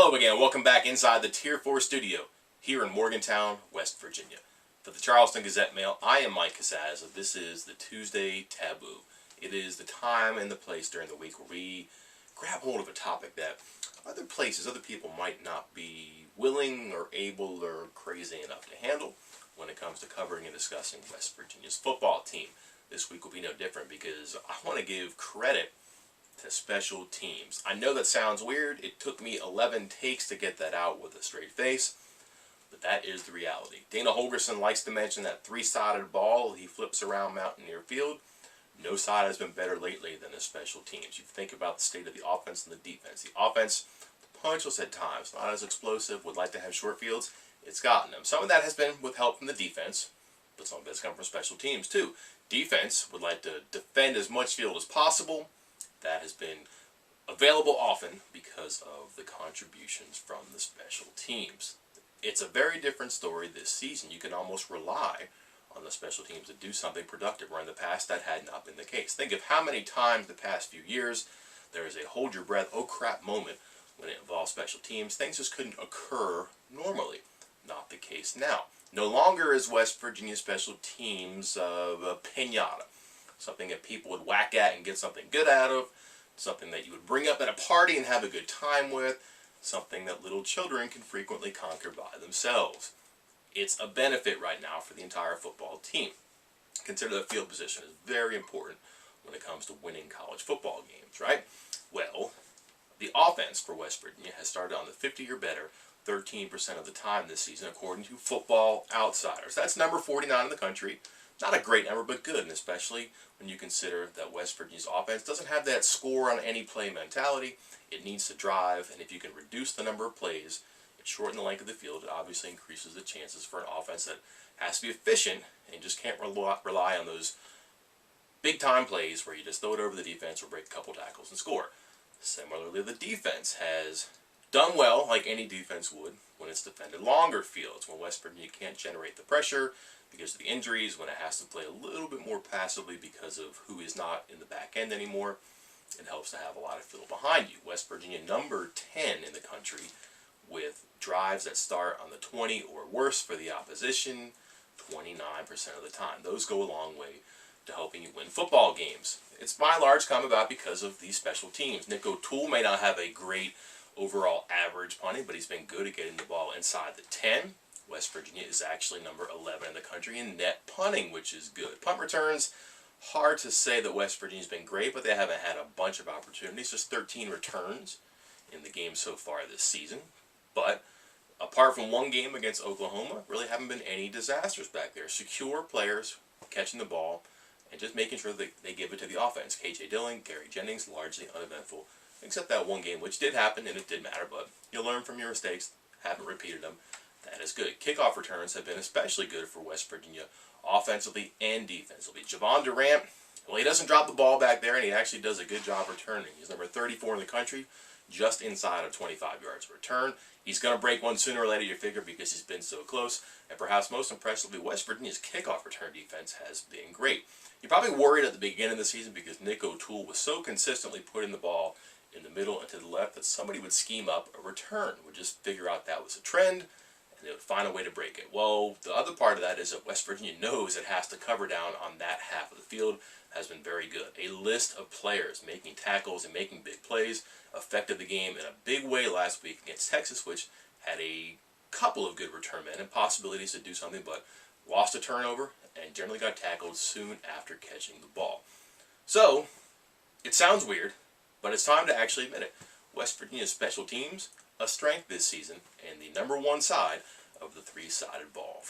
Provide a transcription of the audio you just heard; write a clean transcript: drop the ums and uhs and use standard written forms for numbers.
Hello again, welcome back inside the Tier 4 studio here in Morgantown, West Virginia. For the Charleston Gazette-Mail, I am Mike Casaz. This is the Tuesday Taboo. It is the time and the place during the week where we grab hold of a topic that other places, other people might not be willing or able or crazy enough to handle when it comes to covering and discussing West Virginia's football team. This week will be no different because I want to give credit to special teams. I know that sounds weird. It took me 11 takes to get that out with a straight face, but that is the reality. Dana Holgerson likes to mention that three-sided ball he flips around Mountaineer Field. No side has been better lately than the special teams. You think about the state of the offense and the defense. The offense, punchless at times, not as explosive, would like to have short fields. It's gotten them. Some of that has been with help from the defense, but some of it's come from special teams too. Defense would like to defend as much field as possible. That has been available often because of the contributions from the special teams. It's a very different story this season. You can almost rely on the special teams to do something productive, where in the past that had not been the case. Think of how many times the past few years there is a hold your breath, oh crap moment when it involves special teams. Things just couldn't occur normally. Not the case now. No longer is West Virginia special teams a piñata. Something that people would whack at and get something good out of, something that you would bring up at a party and have a good time with, something that little children can frequently conquer by themselves. It's a benefit right now for the entire football team. Consider that field position is very important when it comes to winning college football games, right? Well, the offense for West Virginia has started on the 50 or better 13% of the time this season, according to Football Outsiders. That's number 49 in the country. Not a great number, but good, and especially when you consider that West Virginia's offense doesn't have that score on any play mentality. It needs to drive, and if you can reduce the number of plays and shorten the length of the field, it obviously increases the chances for an offense that has to be efficient and just can't rely on those big-time plays where you just throw it over the defense or break a couple tackles and score. Similarly, the defense has done well, like any defense would, when it's defended longer fields, when West Virginia can't generate the pressure because of the injuries, when it has to play a little bit more passively because of who is not in the back end anymore. It helps to have a lot of field behind you. West Virginia number 10 in the country with drives that start on the 20 or worse for the opposition 29% of the time. Those go a long way to helping you win football games. It's by large come about because of these special teams. Nick O'Toole may not have a great overall average punting, but he's been good at getting the ball inside the 10. West Virginia is actually number 11 in the country in net punting, which is good. Punt returns, hard to say that West Virginia's been great, but they haven't had a bunch of opportunities. Just 13 returns in the game so far this season. But apart from one game against Oklahoma, really haven't been any disasters back there. Secure players catching the ball and just making sure that they give it to the offense. K.J. Dillon, Gary Jennings, largely uneventful, except that one game, which did happen and it did matter, but you'll learn from your mistakes, haven't repeated them. That is good. Kickoff returns have been especially good for West Virginia, offensively and defensively. Javon Durant, well, he doesn't drop the ball back there, and he actually does a good job returning. He's number 34 in the country, just inside of 25 yards of return. He's going to break one sooner or later, you figure, because he's been so close. And perhaps most impressively, West Virginia's kickoff return defense has been great. You're probably worried at the beginning of the season because Nick O'Toole was so consistently putting the ball in the middle and to the left that somebody would scheme up a return, would just figure out that was a trend, and they would find a way to break it. Well, the other part of that is that West Virginia knows it has to cover down on that half of the field, has been very good. A list of players making tackles and making big plays affected the game in a big way last week against Texas, which had a couple of good return men and possibilities to do something, but lost a turnover and generally got tackled soon after catching the ball. So, it sounds weird, but it's time to actually admit it. West Virginia's special teams, a strength this season, and the number one side of the three-sided ball.